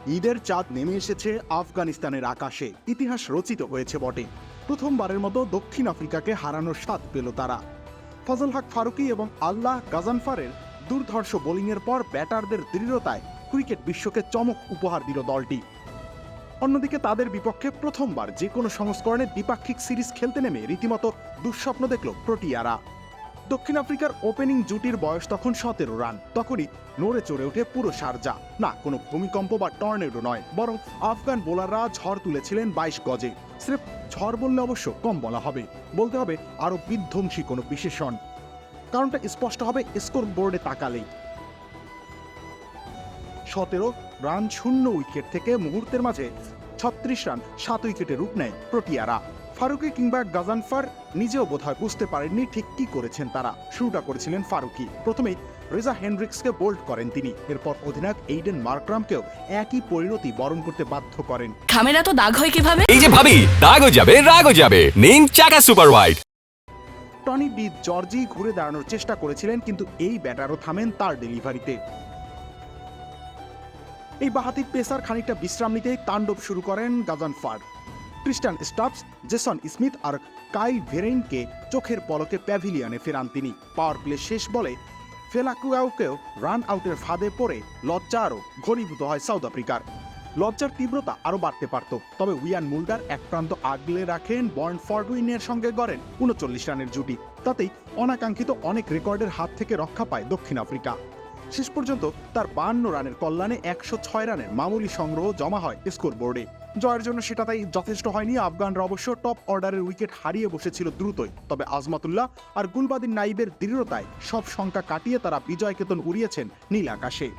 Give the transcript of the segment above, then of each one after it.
ঈদের চাঁদ নেমে এসেছে আফগানিস্তানের আকাশে। ইতিহাস রচিত হয়েছে বটে। প্রথমবারের মতো দক্ষিণ আফ্রিকাকে হারানোর স্বাদ পেল তারা। ফজল হক ফারুকী এবং আল্লাহ গাজানফারের দুর্ধর্ষ বোলিংয়ের পর ব্যাটারদের দৃঢ়তায় ক্রিকেট বিশ্বকে চমক উপহার দিল দলটি। অন্যদিকে তাদের বিপক্ষে প্রথমবার যে কোনো সংস্করণে দ্বিপাক্ষিক সিরিজ খেলতে নেমে রীতিমতো দুঃস্বপ্ন দেখল প্রোটিয়ারা। দক্ষিণ আফ্রিকার ওপেনিং জুটির বয়স তখন 17 রান। তখনই নড়ে চড়ে ওঠে পুরো শারজা। না কোনো ভূমিকম্প বা টর্নেডো নয়, বরং আফগান বোলাররা ঝড় তুলেছিলেন 22 গজে। স্রেফ ঝড় বললে অবশ্য কম বলা হবে, বলতে হবে আরো বিধ্বংসী কোনো বিশেষণ। কারণটা স্পষ্ট হবে স্কোর বোর্ডে তাকালেই। 17 রান শূন্য উইকেট থেকে মুহূর্তের মাঝে 36 রান 7 উইকেটে রূপ নেয় প্রোটিয়ারা। ফারুকী কিংবা গাজানফার নিজেও বোধহয় বুঝতে পারেননি ঠিক কি করেছেন তারা। শুরুটা করেছিলেন ফারুকী। প্রথমেই রেজা হেন্ড্রিক্সকে বোল্ড করেন তিনি। এরপর অধিনায়ক এইডেন মার্করামকেও একই পরিণতি বরণ করতে বাধ্য করেন। খামের এত দাগ হয় কিভাবে? এই যে ভাবি, দাগও যাবে রাগও যাবে, নিন Chaka super white. Tony de Zorzi ঘুরে দাঁড়ানোর চেষ্টা করেছিলেন, কিন্তু এই ব্যাটারও থামেন তার ডেলিভারিতে। এই বাহাতি পেসার খানিকটা বিশ্রাম নিতেই তাণ্ডব শুরু করেন গাজানফার। ক্রিস্টান স্টাপস, জেসন স্মিথ আর কাই ভেরেইনকে চোখের পলকে প্যাভিলিয়নে ফেরান তিনি। পাওয়ার প্লে শেষ বলে ফেলাকুয়াউকেও রান আউটের ফাঁদে পড়ে লজ্জা আরও ঘনীভূত হয় সাউথ আফ্রিকার। লজ্জার তীব্রতা আরও বাড়তে পারত, তবে উইয়ান মুল্ডার এক প্রান্ত আগলে রাখেন বর্ন ফরডুইনের সঙ্গে গড়েন 39 রানের জুটি। তাতেই অনাকাঙ্ক্ষিত অনেক রেকর্ডের হাত থেকে রক্ষা পায় দক্ষিণ আফ্রিকা। শেষ পর্যন্ত তার 52 রানের কল্যাণে 106 রানের মামুলি সংগ্রহ জমা হয় স্কোর বোর্ডে। জয়ের জন্য সেটা তাই যথেষ্ট হয়নি। আফগানরা অবশ্য টপ অর্ডারের উইকেট হারিয়ে বসেছিল দ্রুতই, তবে আজমাতুল্লাহ আর গুলবাদিন নাইবের দৃঢ়তায় সব শঙ্কা কাটিয়ে তারা বিজয় কেতন উড়িয়েছেন নীল আকাশে।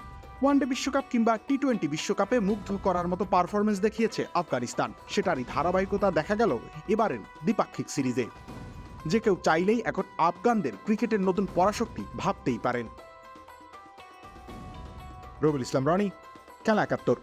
ওয়ানডে বিশ্বকাপ কিংবা টি-20 বিশ্বকাপে মুগ্ধ করার মতো পারফরমেন্স দেখিয়েছে আফগানিস্তান। সেটারই ধারাবাহিকতা দেখা গেল এবারের দ্বিপাক্ষিক সিরিজে। যে কেউ চাইলেই এখন আফগানদের ক্রিকেটের নতুন পরাশক্তি ভাবতেই পারেন। রবিউল ইসলাম রনি, খেলা 71।